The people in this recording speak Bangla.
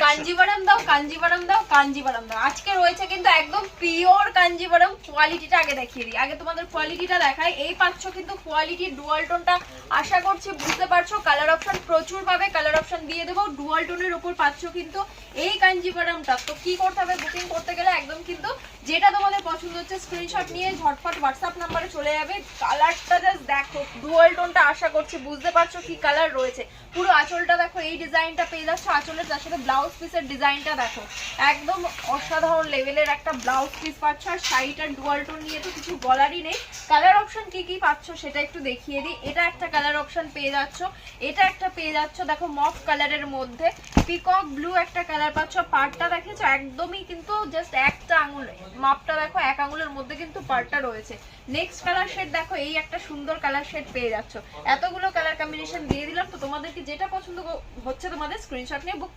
কাঞ্জিভারাম দাও, কাঞ্জিভারাম দাও, কাঞ্জিভারাম দাও। আজকে রয়েছে কিন্তু একদম পিওর কাঞ্জিভারাম। কোয়ালিটিটা আগে দেখিয়ে দিই, আগে তোমাদের কোয়ালিটিটা দেখাই। এই পাচ্ছ কিন্তু কোয়ালিটি ডুয়াল টোনটা, আশা করছি বুঝতে পারছো। কালার অপশন প্রচুর পাবে, কালার অপশন দিয়ে দেবো। ডুয়াল টোনের উপর পাচ্ছ কিন্তু এই কাঞ্জিভারামটা। তো কি করতে হবে, বুকিং করতে গেলে একদম কিন্তু যেটা তোমাদের পছন্দ হচ্ছে স্ক্রিনশট নিয়ে ঝটফট হোয়াটসঅ্যাপ নাম্বারে চলে যাবে। কালারটা জাস্ট দেখো, ডুয়াল টোনটা, আশা করছি বুঝতে পারছো কি কালার রয়েছে। পুরো আঁচলটা দেখো, এই ডিজাইনটা পেয়ে যাচ্ছ আঁচলের, তার সাথে ব্লাউজ পিসের ডিজাইনটা দেখো, একদম অসাধারণ লেভেলের একটা ব্লাউজ পিস পাচ্ছ। আর শাড়িটা ডুয়াল টোন নিয়ে তো কিছু বলারই নেই। কালার অপশন কি কি পাচ্ছ সেটা একটু দেখিয়ে দিই। এটা একটা কালার অপশন পেয়ে যাচ্ছ, এটা একটা পেয়ে যাচ্ছ দেখো মফ কালারের মধ্যে, পিকক ব্লু একটা কালার পাচ্ছ। পাড়টা দেখেছো একদমই কিন্তু জাস্ট একটা আঙুল, মাপটা দেখো এক আঙুলের মধ্যে কিন্তু পাড়টা রয়েছে। নেক্সট কালার শেড দেখো, এই একটা সুন্দর কালার শেড পেয়ে যাচ্ছ। এতগুলো কালার কম্বিনেশন দিয়ে দিলাম, তো তোমাদেরকে যেটা পছন্দ হচ্ছে তোমাদের স্ক্রিনশট নিয়ে বুক